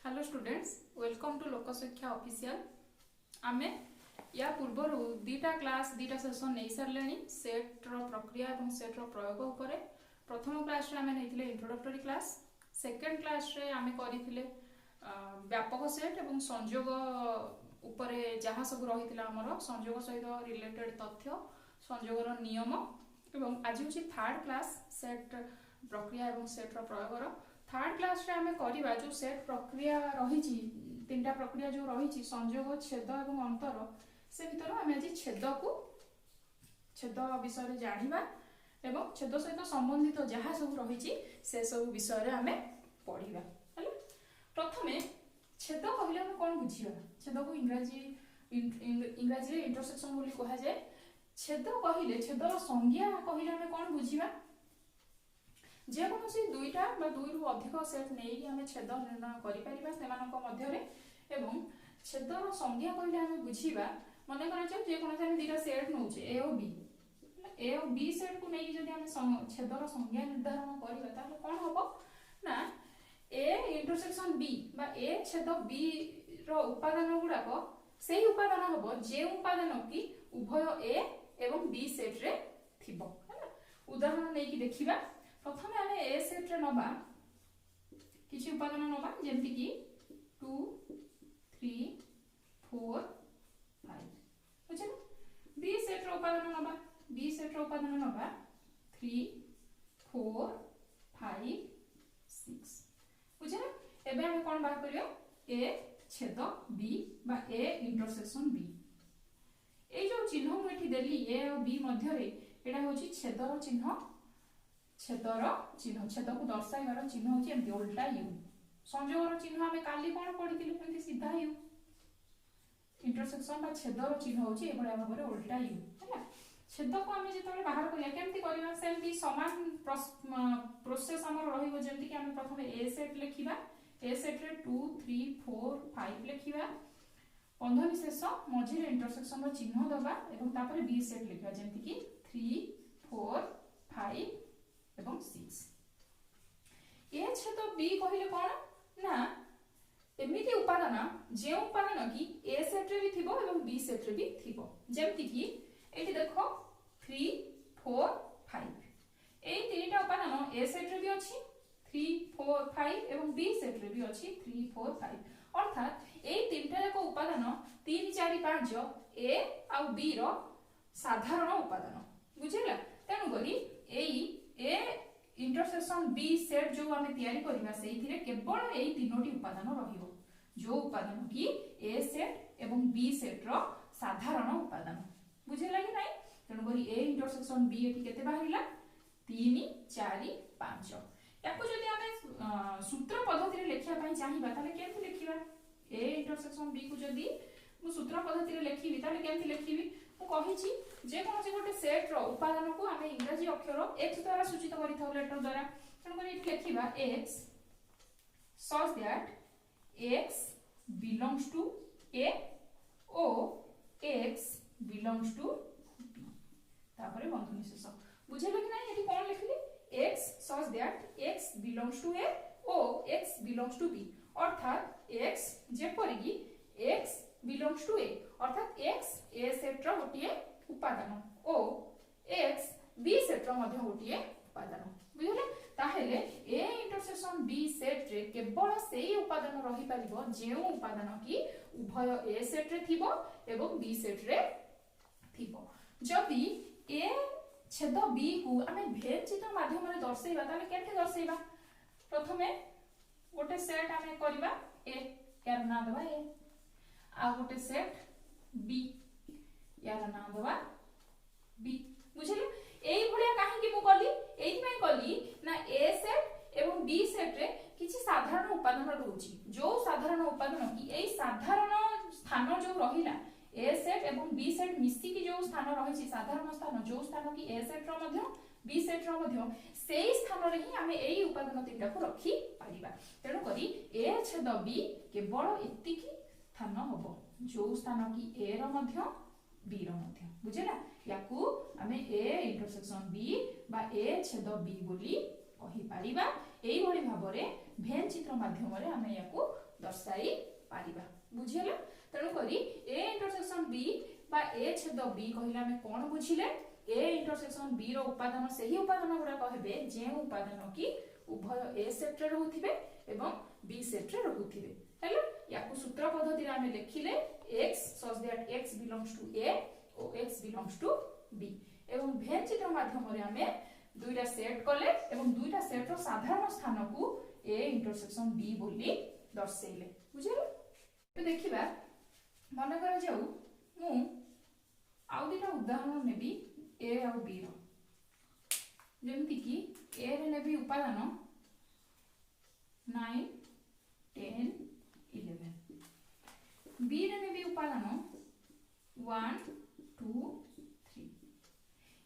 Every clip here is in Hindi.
Hello students, welcome to Lokshiksha official. आमे या पूर्वर दीटा क्लास दीटा सेशन नहीं सारे सेट रो प्रक्रिया और सेट रो प्रयोग उपरे प्रथम क्लास रे आमे नैथिले इंट्रोडक्टरी क्लास, सेकंड क्लास रे आमे करिथिले व्यापक सेट और संयोग उपरे जहाँ सब रही आमर संयोग सहित रिलेटेड तथ्य संयोगर नियम एवं आज हूँ थर्ड क्लास सेट प्रक्रिया और सेट रो प्रयोग। थर्ड क्लास रे आमे करिबा जो सेट प्रक्रिया रही तीन प्रक्रिया जो रही संयोग छेद और अंतर से भीतर आम आज छेद विषय जाना एवं छेद सहित संबंधित जहाँ सब रही से सब विषय आम पढ़ा। प्रथम छेद कहले आम कौन बुझा, छेद को इंग्राजी इंटरसेक्शन बोली कह जाए। छेद कहले छेदर संज्ञा कहले आम कौन बुझा, जेकोसी दुईटा दुई अधिक सेट नहीं आम छेद निर्णय कर छेदर संज्ञा कहले आम बुझा मन कर दुईटा सेट नौचे ए और बी सेट को लेकिन आम छेदर संज्ञा निर्धारण करवा कौन हम ना ए इंटरसेक्शन बी बा ए छेद बी रो उपादान गुड़ाक से उपादान हम जे उपादान कि उभय ए एवं बी सेट रे थिबो। उदाहरण नहीं देखिबा। प्रथम आम ए सेट रे नबा किछि उपादान नबा जेमति कि 2 3 4 5 बुझे। बी सेट रो उपादान नबा बी सेट रो उपादान नबा 3 4 5 6 बुझे। एबे हम कोन बात करियो ए छेद बी बा ए इंटरसेक्शन बी। ए जो चिन्ह मु एठी देली ए और बी मध्य रे एटा होची छेदर चिन्ह, छेदर चिन्ह छेद को दर्शाइबार चिन्ह होची एमती उल्टा यू। संयोगर चिन्ह आमे काली कोन पढिथिलु एमती सीधा यू। इंटरसेक्शन बा छेदर चिन्ह होची एबडा भाबरे उल्टा यू हैला। छेद को आमे जेतबे बाहर करिया केमती करिया सेमती समान प्रोसेस हमर रहिबो जेमती कि आमे प्रथमे ए सेट लिखिबा। ए सेट रे 2 3 4 5 लिखिबा, बंधनी शेष मझी रे इंटरसेक्शन रो चिन्ह दबा एवं तापर बी सेट लिखिबा जेमती कि 3 4 5 एवं 6। ए छेद बी कहले कोन ना एमिति उपादान जे उपादान कि ए सेट रे भी थिबो एवं बी सेट रे भी थिबो। जेमति कि एठी देखो 3 4 5 ए तीनटा उपादान ए सेट रे भी अछि 3 4 5 एवं बी सेट रे भी अछि 3 4 5। अर्थात ए तीनटा जाक उपादान 3 4 5 ए आ बी रो साधारण उपादान बुझिला। तेनु करी ए इंटरसेक्शन बी सेट जो आमे तयारी करिबा सेइथिरे केवल एई तीनोटी उपादान रहिबो, जो उपादान कि ए सेट एवं बी सेट रो साधारण उपादान बुझिला कि नै। तेनु करी ए इंटरसेक्शन बी एठी केते बाहिला 3 4 5। याको जदि आमे सूत्र पद्धति रे लेखिया पई चाहिबा ताले केमति लेखिबा। ए इंटरसेक्शन बी को जदि मु सूत्र पद्धति रे लेखिबी ताले केमति लेखिबी मु कहिछि जे कोनोसी गोटे सेट रो उपादान को आमे इंग्रजी अक्षर x द्वारा सूचित करिथाउ लेटर द्वारा। तनो करी लेखिबा x such that x belongs to a o x belongs to b तापरे बंधनी शेष बुझेले कि नै। एठी कोन लिखली x such that x belongs to a o x belongs to b अर्थात x जेपरि कि x belongs to a अर्थात x a सेट रो गोटिए उपादान o x b सेट रो मध्ये गोटिए उपादान बुझले। ताहेले a इंटरसेक्शन b सेट रे केवल सेही उपादान रही परिबो जे उपादान कि उभय a सेट रे थिबो एवं b सेट रे थिबो। जदि a छेद b को आमे भेद चित्र माध्यम रे दर्शाइबा ताले केते दर्शाइबा। प्रथमे गोटे सेट आमे करबा a यार ना दबा a आ गोटे सेट b यार ना दबा b बुझिले। एई भलिया काहे कि मु कली एई में कली ना a सेट एवं b सेट रे किछि साधारण उपादान रहउची, जो साधारण उपादान कि एई साधारण स्थान जो रहिला a सेट एवं b सेट मिसी कि जो स्थान रहिछि साधारण स्थान जो स्थान कि a सेट रो मध्ये b सेट रो मध्ये सेई स्थान रे ही हमें एई उपादान तीनटा को रखी पारिबा। तेनु करी a छेद b केवल एति कि स्थान होबो जो स्थान कि a रो मध्ये b रो मध्ये बुझिला। याकू हमें a इंटरसेक्शन b बा a छेद b बोली कहि पारिबा। एई भली भाबरे भेन चित्र माध्यम रे हमें याकू दर्शाई पारिबा बुझिला तेणु करी ए इंटरसेक्शन बी बा ए छेद बी कहिला हमें कोन बुझिले ए इंटरसेक्शन बी रो उपादान सही उपादान गुडा कहबे जे उपादान की उभय ए सेट रे रहउथिबे एवं बी सेट रे रहउथिबे हेलो याकु सूत्र पद्धति रे हमें लिखिले x such that x belongs to a और x belongs to b एवं भेन चित्र माध्यम रे हमें दुईटा सेट कले एवं दुईटा सेट रो साधारण स्थान को a इंटरसेक्शन b बोली दर्शैले बुझिले तो देखिबा मन कर जाऊ मु आउ दुईटा उदाहरण नेबी a और b रो जेमति की a रे नेबी उपादान 9 10 11 b रे नेबी उपादान 1 2 3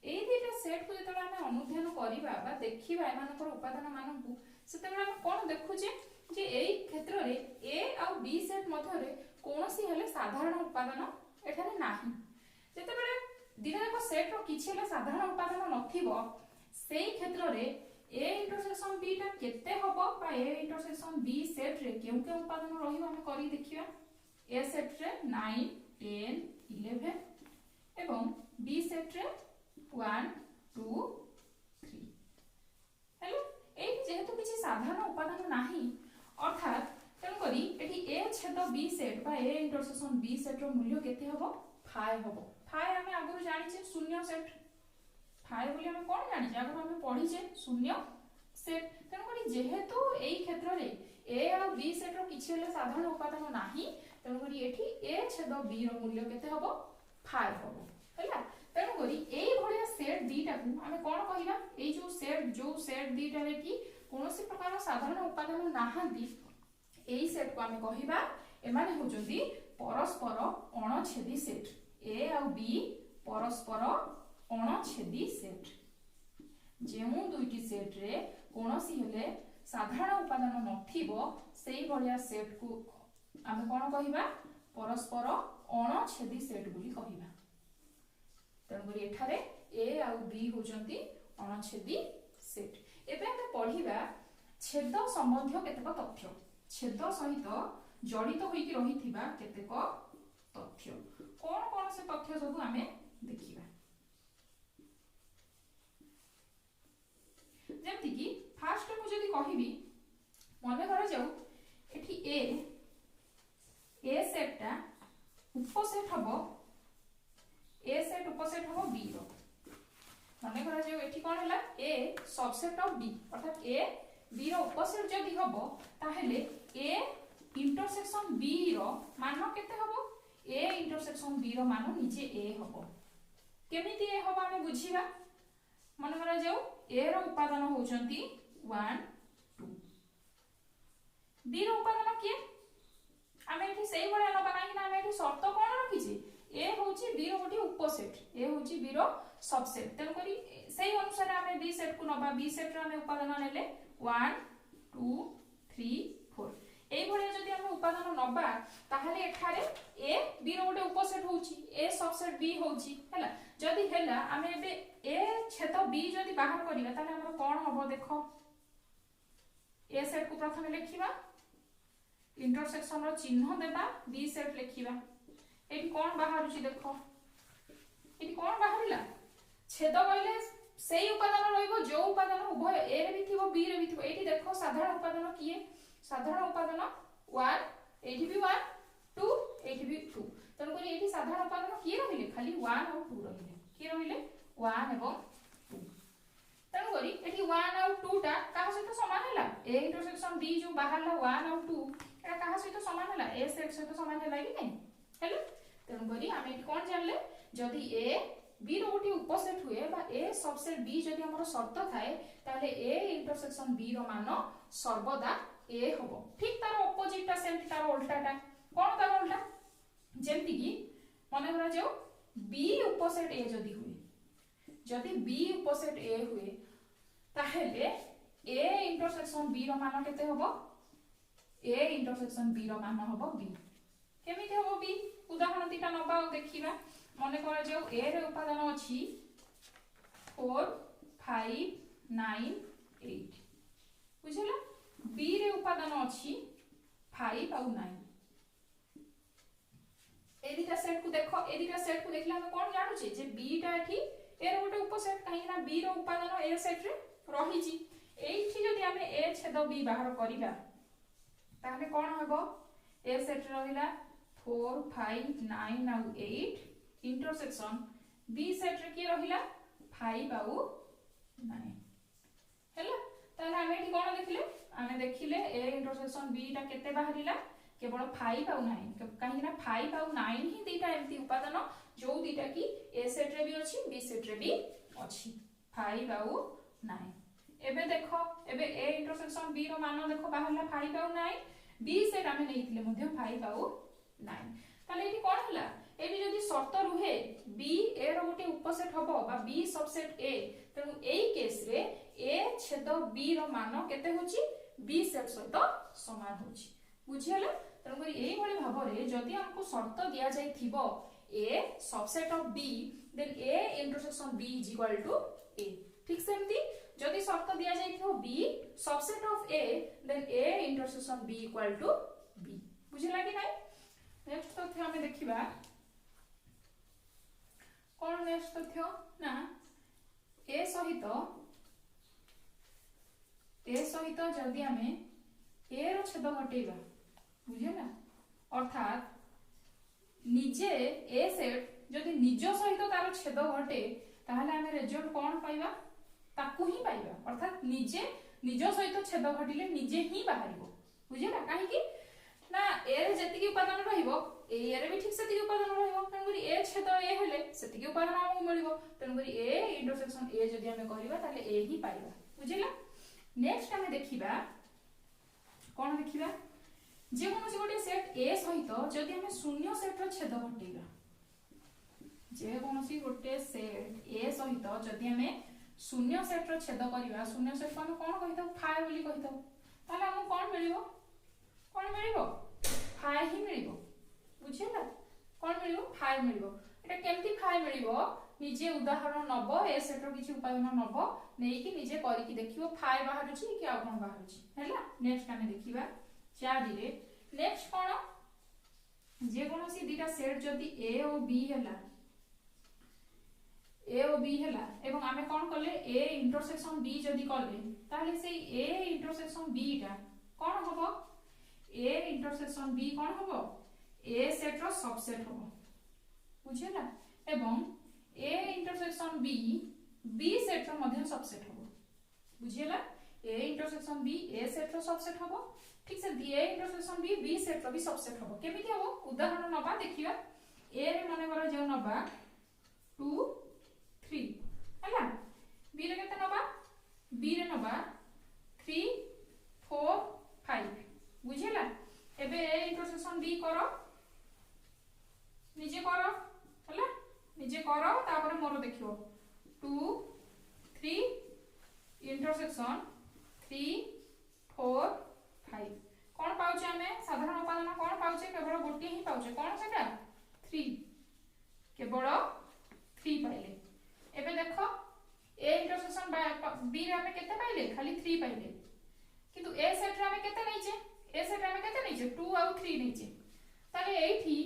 एई दुईटा सेट को जेतबे हम अनुध्यान करिबा बा देखिबा एमानकर उपादान मानकु सेतबे हम कोन देखुचे जे एई क्षेत्र रे a और b सेट मध्य रे कोनोसी हेले साधारण उपादान एठारे नाही जेतबे दिना जाक सेट रो किछि हेले साधारण उपादान नथिबो सेई क्षेत्र रे a इंटरसेक्शन b टा केते हबो बा a इंटरसेक्शन b सेट रे केउ केउ उपादान रहिबो हम करि देखिबा a सेट रे 9 10 11 एवं b सेट रे 1 2 3 हेलो ए जेहेतु किछि साधारण उपादान नाही अर्थात तेनु करी एठी a छेद b सेट बा a इंटरसेक्शन b सेट रो मूल्य केते हबो 5 हबो 5 हमें आगु जानि छे शून्य सेट 5 बोली हमें कोन जानि जे आगु हमें पढी छे शून्य सेट तेनु करी जेहेतु एई क्षेत्र रे a और b सेट रो किछि हेले साधारण उपादान नाही तेनु करी एठी a छेद b रो मूल्य केते हबो 5 हबो हैला तेनु करी एई भलिया सेट दीटा को हमें कोन कहिबा एई जो सेट दीटा रे की कोनोसी प्रकार साधारण उपादान नाहांती एई सेट को हमें कहिबा एमाने होजंती परस्पर अणछेदी सेट a और b परस्पर अणछेदी सेट जेउ दुईटी सेट रे कोनोसी हेले साधारण उपादान नथिबो सेई भलिया सेट को हमें कोन कहिबा परस्पर अणछेदी सेट बोली कहिबा तेणु करी एठारे a और b होजंती अणछेदी सेट एबे हम पढिबा छेद संबंधी केतेक तथ्य छेद सहित जड़ित होइकी रहिथिबा केतेक तथ्य कोन कोन से तथ्य सब हमें देखिबा जेमति की फास्ट मु जदी कहिबी मने कर जाऊ एठी a सेटटा उपसेट हबो a सेट उपसेट हबो b रो मने कर जाऊ एठी कोन हला a सबसेट ऑफ b अर्थात a b रो उपसेट जदी हबो ताहेले a इंटरसेक्शन b रो मान केते हबो a इंटरसेक्शन b रो मान निजे a हबो केमिति a हबो हम बुझिबा मन कर जाऊ a रो उपादान होचंती 1 2 b रो उपादान के हम एठी सेही बळे नबा काहे ना हम एठी शर्त कोन रखिछि a होची b रो गोटी उपसेट a होची b रो सबसेट तेन करी सेही अनुसार हम b सेट को नबा b सेट रो हम उपादान नेले 1 2 3 4 एई भळे जदी हम उपादान नबा ताहाले एठारे a b रो गोटे उपसेट होची a सबसेट b होची हैला जदी हैला हम एबे a छेद b जदी बाहर करिबा ताले हमर कोन हबो देखो a सेट को प्रथम लिखिबा इंटरसेक्शन रो चिन्ह देबा b सेट लिखिबा एठी कोन बाहर छि देखो एठी कोन बाहरिला छेद कइले सेही उपादान रहइबो जो उपादान उभय a रे भी थिबो b रे भी थिबो एठी देखो साधारण उपादान किए साधारण उपादान 1 एठी भी 1 2 एठी भी 2 तन करी एठी साधारण उपादान किए रहिले खाली 1 और 2 रहिले कि रहिले 1 एवं 2 तन करी एठी 1 और 2 टा काहा सहित समान हैला a इंटरसेक्शन b जो बाहरला 1 और 2 एटा काहा सहित समान हैला a सेट सहित समान हैला कि नै हैला तन करी हम एठी कोन जानले जदी a b रो गोटी उपसेट हुए बा a सबसेट b जदी हमर शर्त थाए ताले a इंटरसेक्शन b रो मान सर्वदा a होबो ठीक तार ऑपोजिट ता सेम तार उल्टाटा कोन तार उल्टा जेमति की माने करा जाऊ b उपसेट a जदी हुए जदी b उपसेट a हुए ताहेले a इंटरसेक्शन b रो मान केते होबो a इंटरसेक्शन b रो मान होबो b केमिति होबो b उदाहरण दिटा नबा देखिबा माने करा जाऊ a रे उपादान अछि 4 5 9 8 बुझिला b रे उपादान अछि 5 आउ 9 ए दिटा सेट को देखो ए दिटा सेट को देखला हम कोन जानु छी जे बी टा एठी एरो गोटे उपसेट काहे ना बी रो उपादान ए सेट रे रही छी एठी जदी हमें ए छेद बी बाहर करिबा ताहले कोन होबो ए सेट रे रहिला 4 5 9 आउ 8 इंटरसेक्शन बी सेट रे की रहिला 5 आउ 9 हैला ताहले हम एठी कोन देखिले आमे देखिले ए इंटरसेक्शन बी टा केते बाहरिला केवल 5 आउ 9 काहे ना 5 आउ 9 ही दीटा एमती उपादान जो दीटा की ए सेट रे भी अछि बी सेट रे भी अछि 5 आउ 9 एबे देखो एबे ए इंटरसेक्शन बी रो मान देखो बाहरला 5 आउ 9 बी सेट आमे नेइथिले मध्ये 5 आउ 9 ताले एठी कोन हला एबे जदी शर्त रुहे बी ए रो गोटे उपसेट हबो बा बी सबसेट ए तेनु एई केस रे ए छेद बी रो मान केते होची बी सेट सहित समान होची बुझियले तेनु करी एई भली भाबरे जदी हमको शर्त दिया जाय थिबो A subset of B then A intersection B is equal to A ठीक सेमती जदी शर्त दिया जाय थिबो B subset of A then A intersection B equal to B बुझिला कि नाही नेक्स्ट तथ्य हमें देखिबा कोन नेक्स्ट तथ्य ना ए सहित जदी हमें ए रो छेद घटेबा बुझिला अर्थात निजे ए सेट जदी निज सहित तार छेद घटे ताहले हमें रिजल्ट कोन पाइबा ताकू ही पाइबा अर्थात निजे निज सहित छेद घटिले निजे ही बाहरिबो बुझिला काहे कि ना ए रे जति की उपादान रहिबो ए रे भी ठीक से ती उपादान रहिबो तनगरी ए छेद ए हेले सेति की उपादान हमहु मिलिबो तनगरी ए इंटरसेक्शन ए जदी हमें करिबा ताले ए ही पाइबा बुझिला नेक्स्ट हमें देखिबा कोन देखिबा जे कोनोसी गोटे सेट ए सहित जदी हमें शून्य सेट रो छेद घटेबा जे कोनोसी गोटे सेट ए सहित जदी हमें शून्य सेट रो छेद करिबा शून्य सेट को हम कोन कहितो फाइ बोली कहितो ताले हम कोन मिलिबो 5 ही मिलिबो बुझिला कोन मिलिबो 5 मिलिबो एटा केमती 5 मिलिबो निजे उदाहरण नबो ए सेट रो किछि उपादान नबो नेई कि निजे करि कि देखिबो 5 बाहर छि कि आ कोन बाहर छि हैला नेक्स्ट हमें देखिबा 4 रे नेक्स्ट कोन जे कोनोसी दीटा सेट जदी ए और बी हैला ए और बी हैला एवं आमे कोन करले ए इंटरसेक्शन बी जदी करले ताले सेई ए इंटरसेक्शन बी टा कोन होबो ए इंटरसेक्शन बी कोन होबो ए सेट रो सबसेट होबो बुझिला एवं A intersection B B set रो मध्य सबसेट होबो बुझिला A intersection B A set रो सबसेट होबो ठीक से A intersection B B set रो भी सबसेट होबो केमिति होबो उदाहरण नबा देखिबा ए रे माने करा जे नबा 2 3 हैला बी रे केते नबा बी रे नबा 3 4 5 बुझिला एबे ए इंटरसेक्शन बी करो निजे करो हैला निजे करो तापर मोर देखियो 2 3 इंटरसेक्शन 3 4 5 कोन पाउचे हमें साधारण उपादान कोन पाउचे केवल गोटे ही पाउचे कोन सेटा 3 केवल 3 पाइले एबे देखो ए इंटरसेक्शन बी रे हमें केते पाइले खाली 3 पाइले किंतु ए सेट रे हमें केते नैचे ए सेट रे हमें केते नैचे 2 और 3 नैचे ताले एठी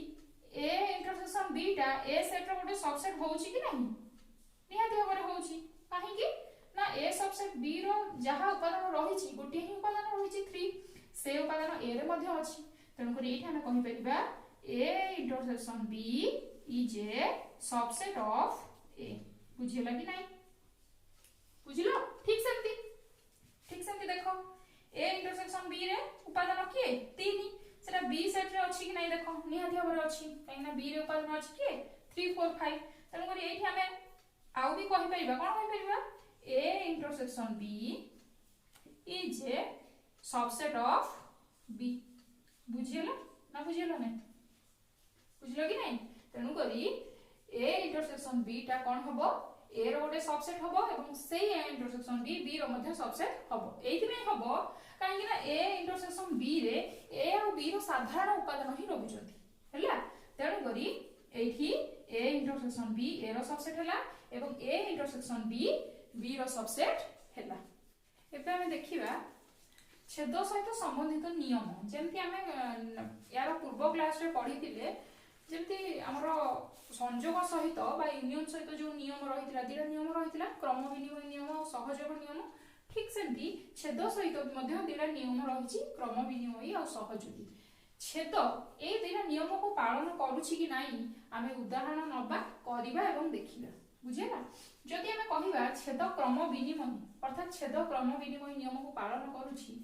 ए इंटरसेक्शन बी टा ए सेट रो गोटे सबसेट होउची कि नहीं निहाती होबरे होउची काहे कि ना ए सबसेट बी रो जहा उपादान रहिची गोटे ही उपादान रहिची 3 से उपादान ए रे मध्ये अछि तन करी एठी हम कहि परिबा A intersection B is a subset of A बुझिला कि नहीं बुझिलो ठीक सेमती देखो ए इंटरसेक्शन बी रे उपादान किए 3 सेटा बी सेट रे अछि कि नहीं देखो निहाती होबरे अछि काइना बी रे उपादान अछि किए 3 4 5 तन करी एठी हमें आउ भी कहि परिबा कोन कहि परिबा A intersection B is a subset of B बुझिला ना बुझिलो नै बुझलो कि नहीं तेनु करी ए इंटरसेक्शन बी टा कोन होबो ए रो गोटे सबसेट होबो एवं सेही ए इंटरसेक्शन बी रो मध्ये सबसेट होबो एथि में होबो काहे कि ना ए इंटरसेक्शन बी रे ए और बी रो साधारण उपादान ही रहुचंती हैला तेनु करी एथि ए इंटरसेक्शन बी ए रो सबसेट हैला एवं ए इंटरसेक्शन बी बी रो सबसेट हैला एबे हम देखिबा छेद सहित संबंधित नियम जमती आम यार पूर्व क्लास रे पढ़ी जमती आमर संजोग सहित बा यूनियन सहित जो नियम रही दुटा नियम रही क्रम विनिमय नियम और सहयोग नियम ठीक सेमती छेद सहित दुटा नियम रही क्रम विनिमय और सहयोगी छेद ए दुटा नियम को पालन करुछि कि नाही आमे उदाहरण नबा करिबा एवं देखिबा बुझेला जदि आमे कहिबा छेद क्रम विनिमय अर्थात छेद क्रम विनिमय नियम को पालन करुछि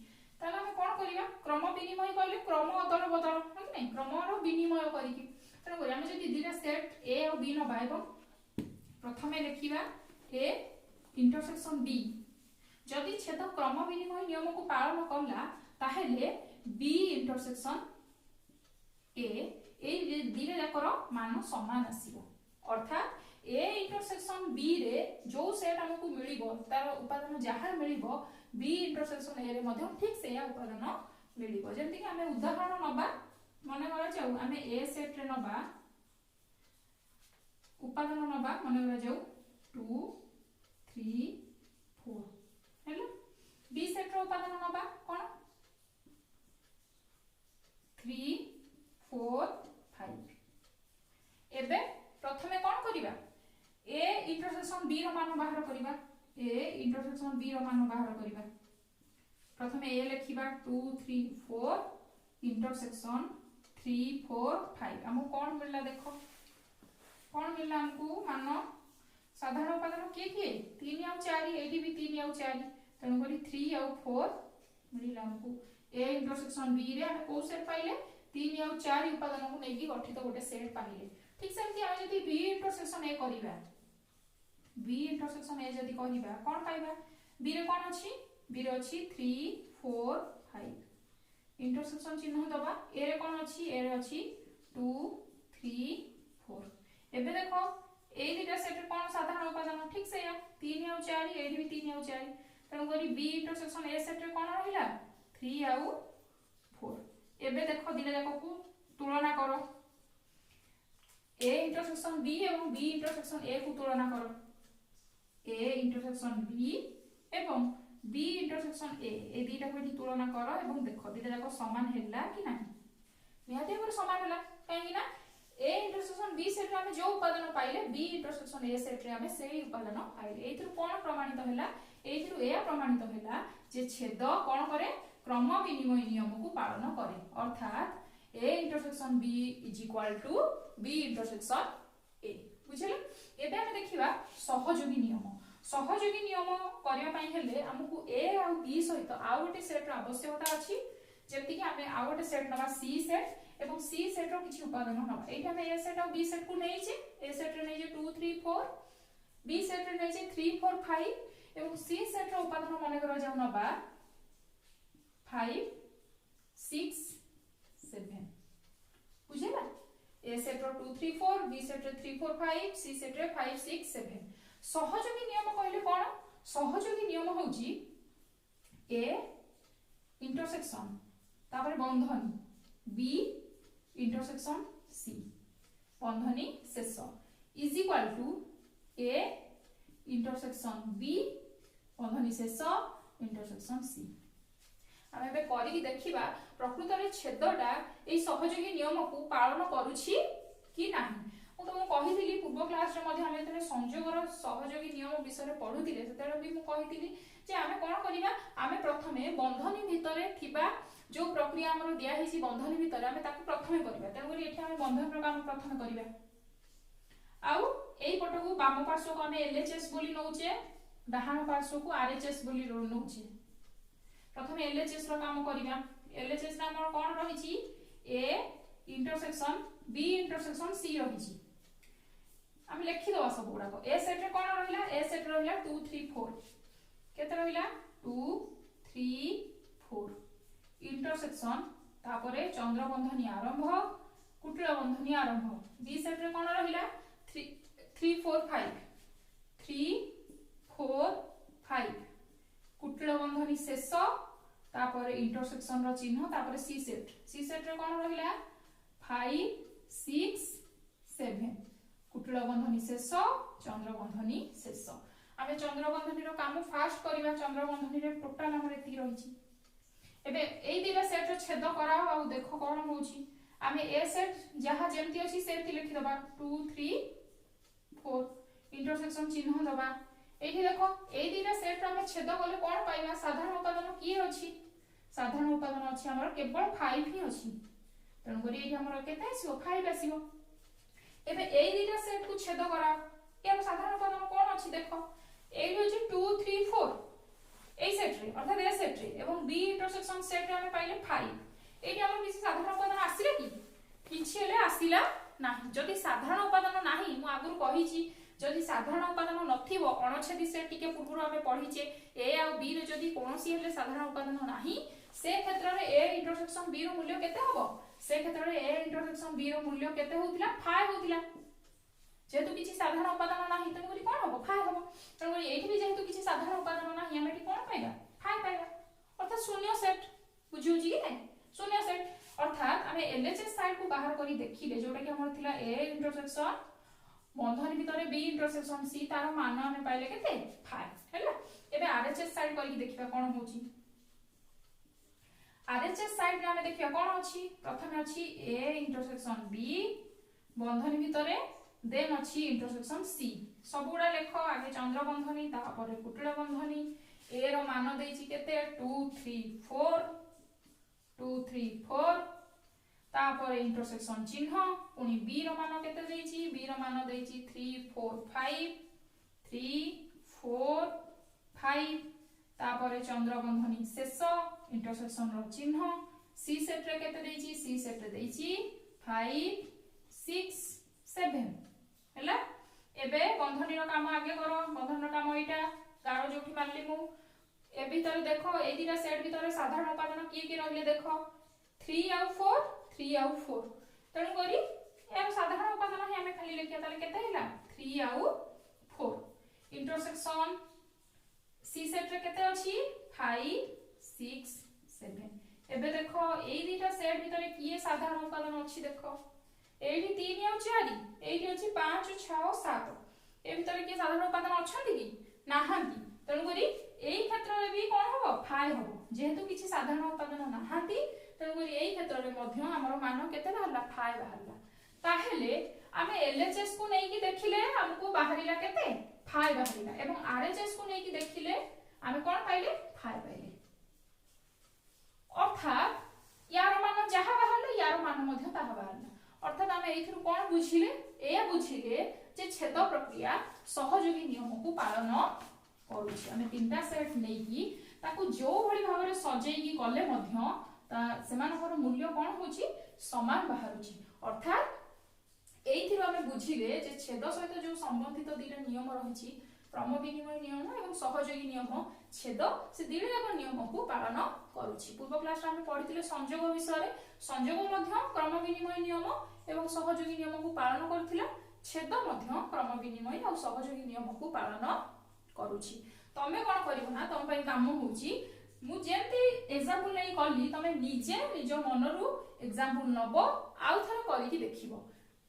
ताले आमे कोन करिबा क्रम विनिमय कहले क्रम अदल बदल नै क्रम रो विनिमय करिकि तनो करि आमे जदि दुटा सेट ए और बी नबा एवं प्रथमे लिखिबा ए इंटरसेक्शन बी जदि छेद क्रम विनिमय नियम को पालन करला ताहेले बी इंटरसेक्शन ए दिले जाकर मान समान आसीबो अर्थात ए इंटरसेक्शन बी रे जो सेट हमको मिलिबो तार उपादान जहार मिलिबो बी इंटरसेक्शन ए रे मध्ये ठीक सेया उपादान मिलिबो जेंति कि हमें उदाहरण नबा माने करा जाऊ हमें ए सेट रे नबा उपादान नबा माने करा जाऊ 2 3 4 हेलो बी सेट रो उपादान नबा कोन 3 4 5 एबे प्रथमे कोन करिबा ए इंटरसेक्शन बी रो मान बाहर करिबा ए इंटरसेक्शन बी रो मान बाहर करिबा प्रथमे ए लिखिबा 2 3 4 इंटरसेक्शन 3 4 5 हमको कोन मिलला देखो कोन मिलला हमको मान साधारण उपादान के 3 और 4 एडी भी 3 और 4 तनो करी 3 और 4 मिलला हमको ए इंटरसेक्शन बी रे हम को सेट पाइले 3 और 4 उपादान को नेकी गठित गोटे सेट पाइले ठीक सेमती हम जदी बी इंटरसेक्शन ए करिबा बी इंटरसेक्शन ए जदी करिबा कोन पाइबा बी रे कोन अछि बी रे अछि 3 4 5 इंटरसेक्शन चिन्ह दबा ए रे कोन अछि ए रे अछि 2 3 4 एबे देखो ए दिटा सेट कोन साधारण उपादान ठीक से 3 और 4 ए भी 3 और 4 तनो करी बी इंटरसेक्शन ए सेट रे कोन रहिला 3 और 4 एबे देखो दिले जाको को तुलना करो ए इंटरसेक्शन बी एवं बी इंटरसेक्शन ए को तुलना करो ए इंटरसेक्शन बी एवं बी इंटरसेक्शन ए दीटा को तुलना करो एवं देखो दीटा जाको समान हैला कि नाही निहाती हमर समान हैला काहे ना ए इंटरसेक्शन बी सेट रे हम जो उपादान पाइले बी इंटरसेक्शन ए सेट रे हम सेही उपादान पाइले एथिरु कोन प्रमाणित हैला एथिरु ए प्रमाणित हैला जे छेद कोन करे क्रम विनिमय नियम को पालन करे अर्थात A intersection B is equal to B intersection A बुझले एबे हम देखिबा सहयोगी नियम करिया पई हेले हमकु ए और बी सहित आ गोटे सेट र आवश्यकता अछि जेमति कि हमें आ गोटे सेट नबा सी सेट एवं सी सेट रो किछि उपादान नबा एटा हम ए सेट और बी सेट को नै छै ए सेट रे नै जे 2 3 4 बी सेट रे नै जे 3 4 5 एवं सी सेट रो उपादान माने करा जाउ नबा 5 6 7 बुझेला ए सेट रो 2 3 4 बी सेट रे 3 4 5 सी सेट रे 5 6 7 सहयोगी नियम कहले कोन सहयोगी नियम होउची ए इंटरसेक्शन तापर बंधनी बी इंटरसेक्शन सी बंधनी शेष is equal to A intersection B बंधनी शेष इंटरसेक्शन सी आमे बे करी देखिबा प्रकृत रे छेदटा ए सहयोगी नियम को पालन करूछि कि नाही मु तुमको कहिथिली पूर्व क्लास रे मध्ये हमें तने संयोगर सहयोगी नियम विषय पढुथिले सेतेरे भी मु कहिथिली जे आमे कोन करिबा आमे प्रथमे बंधनी भितरे थिबा जो प्रक्रिया हमर दिया हेसी बंधनी भितरे आमे ताकू प्रथमे करिबा तनो करी एठी आमे बंधन रो काम प्रथमे करिबा आउ एई पटकू बाम पार्श्व को आमे एलएचएस बोली नउचे डाहाण पार्श्व को आरएचएस बोली नउचे प्रथमे एलएचएस रो काम करिबा एलएचएस ना हमर कोन रहिछि A intersection B intersection C रहिछि हम लिखि दवा सब गुडा को ए सेट रे कोन रहिला ए सेट रहिला 2 3 4 केते रहिला 2 3 4 इंटरसेक्शन तापरे चंद्र बंधनी आरंभ कुटिल बंधनी आरंभ बी सेट रे कोन रहिला 3 4 5 3 4 5 कुटिल बंधनी शेष तापरे इंटरसेक्शन रो चिन्ह तापरे सी सेट रे कोन रहिला 5 6 7 कुटिल बंधनी शेष चंद्र बंधनी शेष आमे चंद्र बंधनी रो काम फास्ट करिबा चंद्र बंधनी रे टोटल हमर एति रहिछि एबे एई दिला सेट रो छेद कराओ आ देखो कोन होउची आमे ए सेट जहा जेमती अछि सेमती लिखि दबा 2 3 4 इंटरसेक्शन चिन्ह दबा एठी देखो एई दिला सेट रो आमे छेद कले कोन पाइबा साधारण उपादान की अछि साधारण उपादान अछि हमर केवल 5 ही अछि तण करी एठी हमर केते आसीबो 5 आसीबो एबे एई दिला सेट को छेद करा ए साधारण उपादान कोन अछि देखो एई होची 2 3 4 ए सेट रे अर्थात ए सेट रे एवं बी इंटरसेक्शन सेट रे हम पाइले 5 एठी हमर किसी साधारण उपादान आसीले कि किछि हेले आसीला नाही जदि साधारण उपादान नाही मु आगुर कहिछि जदि साधारण उपादान नथिबो अणछेदी सेट टिके पूर्व हम पढिचे ए आ बी रे जदि कोनोसी हेले साधारण उपादान नाही से क्षेत्र रे ए इंटरसेक्शन बी रो मूल्य केते हबो से क्षेत्र रे ए इंटरसेक्शन बी रो मूल्य केते होतिला 5 होतिला जेतु किछि साधारण उपादान नाही तने बोली कोन हबो 5 हबो तने बोली एठी भी जेतु किछि साधारण उपादान नाही हम एठी कोन पाइबा 5 पाइबा अर्थात शून्य सेट बुझुची कि नै शून्य सेट अर्थात हमें एलएचएस साइड को बाहर करी देखिले जोटा कि हमर थिला ए इंटरसेक्शन बंधन भितरे बी इंटरसेक्शन सी तार मान हम पाइले केते 5 हैला एबे आरएचएस साइड करी देखिबा कोन होची आरएचएस साइड रे हम देखिबा कोन अछि प्रथमे अछि ए इंटरसेक्शन बी बंधन भितरे देन अछि इंटरसेक्शन सी सबुडा लेखो आगे चंद्र बंधनी तापर कुटुला बंधनी ए रो मान देछि केते 2 3 4 2 3 4 तापर इंटरसेक्शन चिन्ह पुनी बी रो मान केते देछि बी रो मान देछि 3 4 5 3 4 5 तापर चंद्र बंधनी शेष इंटरसेक्शन रो चिन्ह सी सेट रे केते देछि सी सेट रे देछि 5 6 7 हैला एबे बंधनी रो काम आगे करो बंधन रो काम एटा गारो जोठी मानली मु ए भीतर देखो ए दिना सेट भीतर साधारण उपादान की रहले देखो 3 आउ 4 3 आउ 4 तण करी ए साधारण उपादान ही हमें खाली लिखिया ताले केते हैला 3 आउ 4 इंटरसेक्शन सी सेट रे केते अछि 5 6 7 एबे देखो ए दिटा सेट भीतर की साधारण उपादान अछि देखो एठी 3 आउ 4 एठी अछि 5 6 7 ए भीतर की साधारण उपादान अछंती कि नाहांती तण करी एई क्षेत्र रे भी कोन हबो 5 हबो जेहेतु किछि साधारण उपादान नाहांती तण करी एई क्षेत्र रे मध्य हमर मान केते बाहरला 5 बाहरला ताहेले आमे एलएचएस को नै कि देखिले हमको बाहरिला केते 5 बाहरिला एवं आरएचएस को नै कि देखिले आमे कोन पाइले 5 पाइले अर्थात यार मान जहा बाहरला यार मान मध्य ताहा बाहरला अर्थात आमे एथिरु कोन बुझिले ए बुझिले जे छेद प्रक्रिया सहयोगी नियम को पालन करूछि आमे तीनटा सेट नै कि ताकू जो भली भाबरे सजेई कि कले मध्य ता सेमानकर मूल्य कोन होछि समान बाहरुछि अर्थात एथिरु आमे बुझिले जे छेद सहित जो संबंधित दिटा नियम रहिछि क्रम विनिमय नियम एवं सहयोगी नियम छेद से दिटा नियम को पालन करूछि पूर्व क्लास रे आमे पढितिले संयोग विषय रे संयोग मध्य क्रम विनिमय नियम एवं सहयोगी नियम को पालन करथिला छेद मध्य क्रम विनिमय और सहयोगी नियम को पालन करूछि तमे कोन करिवो ना तम पई काम होउछि मु जेंती एग्जांपल नै कली तमे निजे निज मनरु एग्जांपल नबो आउ थरा करि कि देखिबो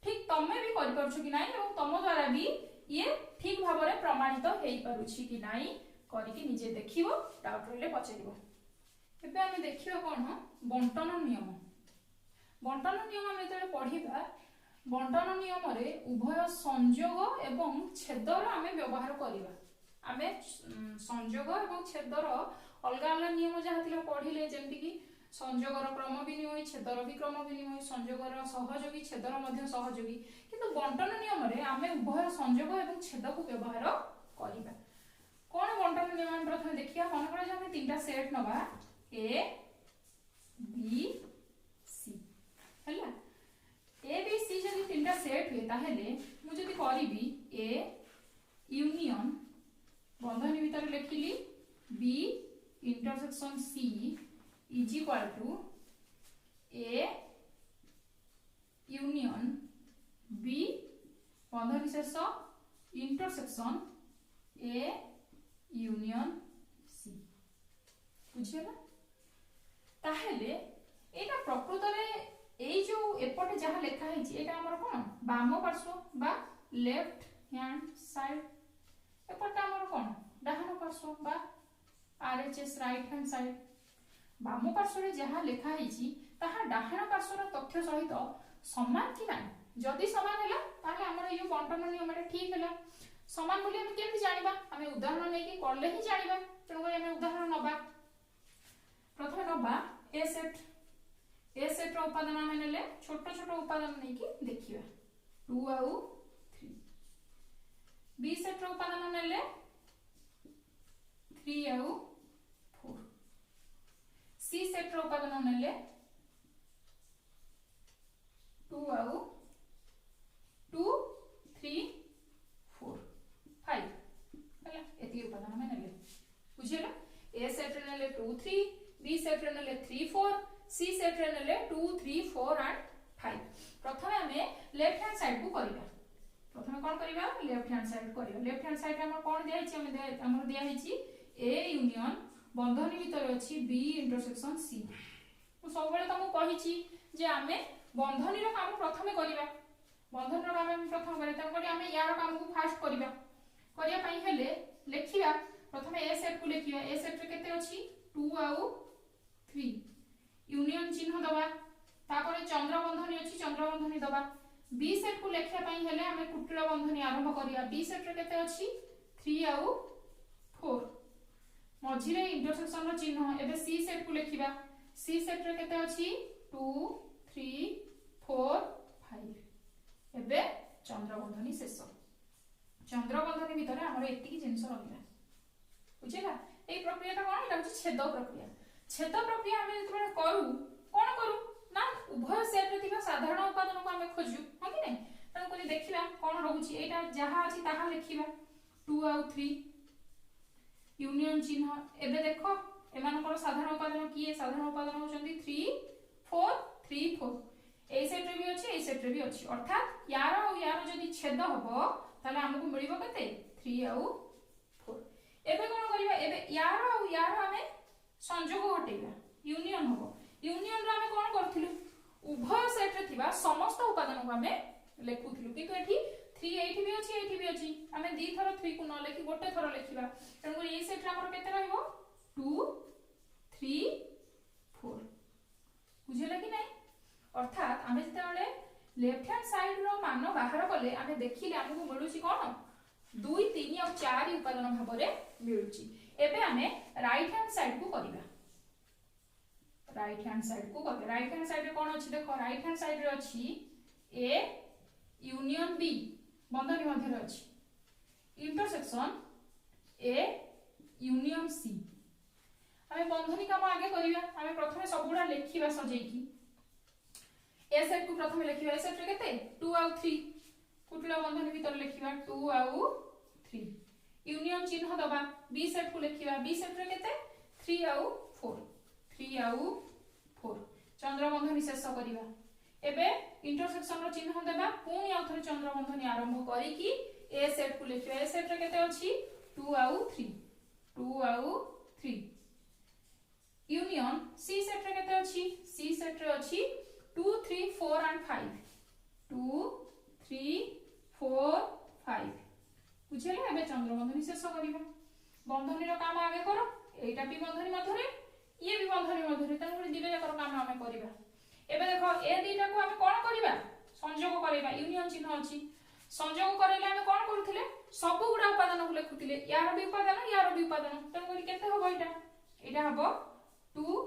ठीक तमे भी करि परछु कि नाही एवं तम द्वारा भी ये ठीक भाबरे प्रमाणित हेई परुछि कि नाही करि कि निजे देखिबो डाउट रहले पछरिबो एबे हम देखिबो कोन बंटन नियम हम एतले पढिबा बंटन नियम रे उभय संयोग एवं छेदर आमे व्यवहार करिबा आमे संयोग एवं छेदर अलगा अलगा नियम जहा थिला पढिले जेंति कि संयोगर क्रम विनिमय छेदर भी क्रम विनिमय संयोगर सहयोगी छेदर मध्य सहयोगी किंतु बंटन नियम रे आमे उभय संयोग एवं छेद को व्यवहार करिबा कोन बंटन नियम हम प्रथम देखिया मन करे जे हम तीनटा सेट नबा ए बी सी हला ए बी सी जदि तीनटा सेट हुए ताहेले मु जदि करिबी ए यूनियन बंधनी भीतर लिखिली B intersection C is equal to A union B बंधन विशेष इंटरसेक्शन ए यूनियन सी बुझियला ताहेले एटा प्रकृत रे एई जो एपटे जहा लेखा है एटा हमर कोन बाम पार्श्व बा लेफ्ट हैंड साइड एपटे हमर कोन डाहाण पार्श्व बा आरएचएस राइट हैंड साइड बाम पार्श्व जहाँ लिखाई ताहा डाहाण पार्श्वर तथ्य सहित समान कि ना जदि समान है ताहले हमर यो बंटन नियम ठीक है समान बोली हम केमति जानिबा हम उदाहरण नै कि करले ही जानिबा तेणु हम उदाहरण नबा प्रथम नबा ए सेट रो उपादान हम नेले छोट छोट उपादान नै कि देखिबा 2 आउ 3 बी सेट रो उपादान नेले 3 आउ 4 सी सेट रो उपादान नेले 2 आउ 2 3 4 5 हला एती उपादान हम नेले बुझिला ए सेट रे नेले 2 3 बी सेट रे नेले 3 4 सी सेट रे नेले 2 3 4 एंड 5 प्रथमे हमें लेफ्ट हैंड साइड को करिबा प्रथमे कोन करिबा लेफ्ट हैंड साइड करिबा लेफ्ट हैंड साइड हम कोन दिया हिची हमर दिया हिची ए यूनियन बंधनी भीतर अछि बी इंटरसेक्शन सी तो सब बेले तुमको कहिची जे हमें बंधनी रो काम प्रथमे करिबा बंधन रो काम हम प्रथम करिबा तन हम यार काम को फास्ट करिबा करिया पई हेले लेखिबा प्रथमे ए सेट को लेखिबा ए सेट रे केते अछि 2 आउ 3 यूनियन चिन्ह दबा तापर चंद्र बंधनी अछि चंद्र बंधनी दबा बी सेट को लेखिया पई हेले हमें कुटिल बंधनी आरंभ करिया बी सेट रे केते अछि 3 आउ 4 मझिरे इंटरसेक्शन रो चिन्ह एबे सी सेट को लेखिबा सी सेट रे केते अछि 2 3 4 5 एबे चंद्र बंधनी शेष चंद्र बंधनी भीतर हमर एतिकी जिंस रहिला बुझिला ए प्रक्रियाटा कोन एटा अछि छेद प्रक्रिया हम जतबे करू कोन करू ना उभय सेट रे थिबा साधारण उपादान को हम खोजु ह कि नै तन कोनी देखिबा कोन रहउची एटा जहा अछि ताहा लिखिबा 2 आउ 3 यूनियन चिन्ह एबे देखो एमानकर साधारण उपादान किए साधारण उपादान होचंदी 3 4 3 4 ए सेट रे भी अछि ए सेट रे भी अछि अर्थात यार जदी छेद हबो ताले हमकु मिलिबो कते 3 आउ 4 एबे कोन करिबा एबे यार हमें संयोग हटेबा यूनियन हबो यूनियन रे हमें कोन करथिलु उभय सेट रे थिबा समस्त उपादान को हमें लेखुथिलु किंतु एठी 3 एठी भी अछि हमें दी थरो 3 को न लेखि गोटे थरो लेखिबा तनु ए सेट रे हमर केते रहइबो 2 3 4 बुझिला कि नै अर्थात हमें जते लेफ्ट हैंड साइड रो मान बाहर कले हमें देखिले हमकु मिलुची कोन 2 3 और 4 उपादान भाबरे मिलुची एबे हमें राइट हैंड साइड को करिबा राइट हैंड साइड रे कोन अछि देखो राइट हैंड साइड रे अछि ए यूनियन बी बंधनी मध्य रे अछि इंटरसेक्शन ए यूनियन सी हमें बंधनी काम आगे करिबा हमें प्रथमे सबुडा लेखिबा सजेकी ए सेट को प्रथमे लेखिबा ए सेट रे केते 2 आउ 3 कुटला बंधनी भीतर लेखिबा 2 आउ 3 यूनियन चिन्ह दबा बी सेट को लेखिबा बी सेट रे केते 3 आउ 4 चंद्र बंधनी शेष करिबा एबे इंटरसेक्शन रो चिन्ह देबा पुनी आउ थरे चंद्र बंधनी आरंभ करी कि ए सेट को लेखिबा ए सेट रे केते अछि 2 आउ 3 यूनियन सी सेट रे केते अछि सी सेट रे अछि 2 3 4 एंड 5 2 3 4 5 बुझिले एबे चंद्र बंधनी शेष करिबा बंधनी रो काम आगे करो एटा भी बंधनी मध्यरे ये भी बंधनी मध्यरे तन दिबे कर काम हमें करिबा एबे देखो ए दीटा को हमें कोन करिबा संयोग करिबा यूनियन चिन्ह अछि संयोग करले हमें कोन करथिले सब गुडा उपादान को लेखुथिले यार भी उपादान तन केते होबो एटा हबो 2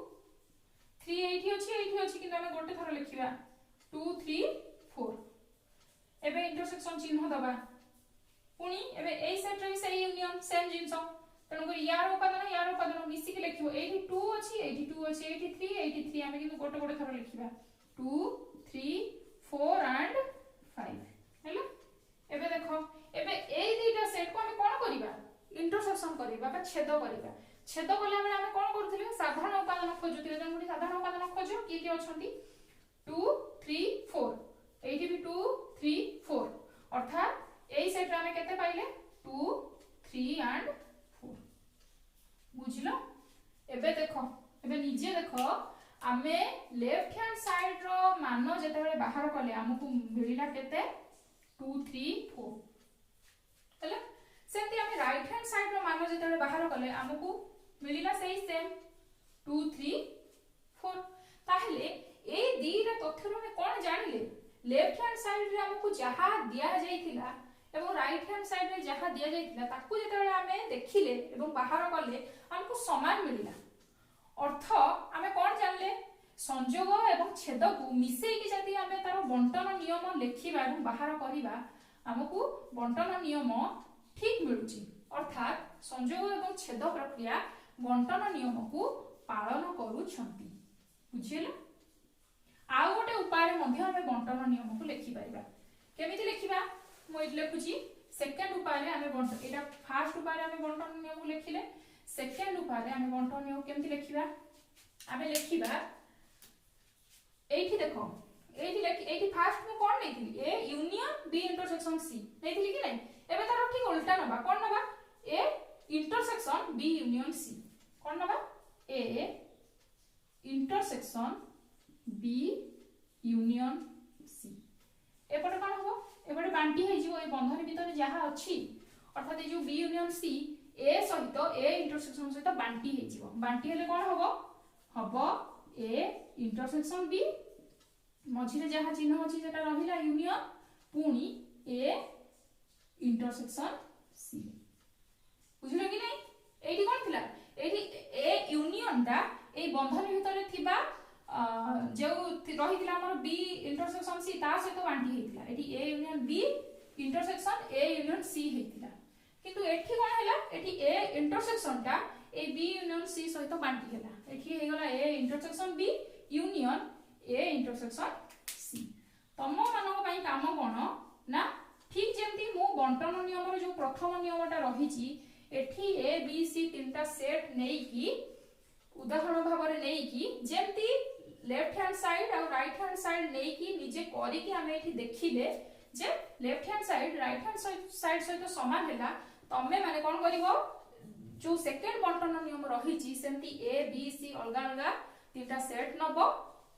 3 एठी अछि किंतु हमें गोटे थरो लिखिबा 2 3 4 एबे इंटरसेक्शन चिन्ह दबा पुनी एबे ए सेट रे से यूनियन सेम जिंस तनु करी यार उपादान मिसी के लिखिबो एठी 2 अछि एठी 3 हमें किंतु गोटे थरो लिखिबा 2 3 4 एंड 5 हेलो एबे देखो एबे ए दीटा सेट को हमें कोन करिबा इंटरसेक्शन करिबा बा छेद कले हमें कोन करथिले साधारण उपादान खोजुथिले तनु करी साधारण उपादान खोजो की अछंती 2 3 4 एठी भी 2 3 4 अर्थात ए सेट रे हमें केते पाइले 2 3 एंड 4 बुझलो एबे देखो एबे निजे देखो आमे लेफ्ट हैंड साइड रो मान जते बेले बाहर कले हमकु मिलिला केते 2 3 4 हला सेमती हमें राइट हैंड साइड रो मान जते बेले बाहर कले हमकु मिलिला सेही सेम 2 3 दीटा तथ्य आम कौन जानिले लेफ्ट हैंड साइड रे हमको जहा दिया जाइथिला एवं राइट हैंड साइड रे जहा दिया जाइथिला ताकू जेतेबेले आमे देखिले एवं बाहर कले हमको समान मिलिला अर्थ आमे कौन जानले संयोग एवं छेद को मिसेई कि जदी आमे तार बंटन नियम लेखिबा एवं बाहर करिबा हमको बंटन नियम ठीक मिलुची अर्थात संयोग एवं छेद प्रक्रिया बंटन नियम को पालन करूछंती बुझिले आउ गोटे उपाय मध्ये आमे बंटन नियम को लेखि परिबा केमिति लेखिबा मु इट लेखुची सेकंड उपाय आमे बंटन एटा फर्स्ट उपाय आमे बंटन नियम को लेखिले सेकंड उपाय आमे बंटन नियम केमिति लेखिबा आमे लेखिबा एठी देखो एठी फर्स्ट मु कोन लेखिली A union B intersection C लेखिली कि नै एबे तार ठीक उल्टा नबा कोन नबा A intersection B union C कोन नबा A intersection B union C एपटे कोन हो एपटे बांटी हे जो ए बंधन भीतर जहा अछि अर्थात ए जो बी यूनियन सी ए सहित ए इंटरसेक्शन सहित बांटी हे जिवो बांटी हेले कोन हबो ए इंटरसेक्शन बी मझिरे जहा चिन्ह अछि जेटा रहिला यूनियन पुनी ए इंटरसेक्शन सी बुझिलो कि नै एठी कोन थिला एठी ए यूनियन ता ए बंधन भीतर थिबा जो रहिथिला हमर बी इंटरसेक्शन सी ता सहित बांटी हेतिला एठी A union B intersection A union C हेतिला किंतु एठी कोन हैला एठी ए इंटरसेक्शन ता ए बी यूनियन सी सहित बांटी हैला एठी हे गला A intersection B union A intersection C तम मानक पई काम कोन ना ठीक जेंती मु बंटन नियम रो जो प्रथम नियमटा रहिची एठी ए बी सी तीनटा सेट नेई की उदाहरण भाव रे नेई की जेंती लेफ्ट हैंड साइड और राइट हैंड साइड नेई की निजे करी की हमें एठी देखिले जे left hand side right hand side सहित समान हैला तमे माने कोन करिवो जो सेकंड बंटन नियम रहिची सेंती ए बी सी अलगा अलगा तीनटा सेट नबो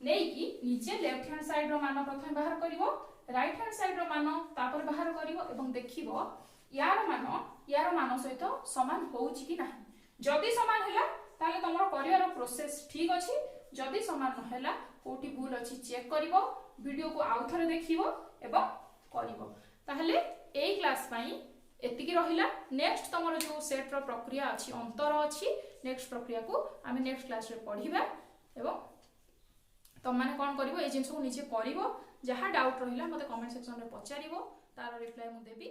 नेई की निजे लेफ्ट हैंड साइड रो मान प्रथम बाहर करिवो राइट हैंड साइड रो मान तापर बाहर करिवो एवं देखिवो यार मान सहित समान होउची कि नाही जदी समान हैला ताले तमरो करियर प्रोसेस ठीक अछि जदी समान न हैला कोठी भूल अछि चेक करिवो वीडियो को आउ थरे देखिवो एवं करिवो ताहले एई क्लास पई एतिकी रहिला नेक्स्ट तमरो जो सेट रो प्रक्रिया अछि अंतर अछि नेक्स्ट प्रक्रिया को आमे नेक्स्ट क्लास रे पढिबा एवं तम माने कोन करिवो ए जिंस को नीचे करिवो जहा डाउट रहिला मते कमेंट सेक्शन रे पचारिवो तार रिप्लाई मु देबी।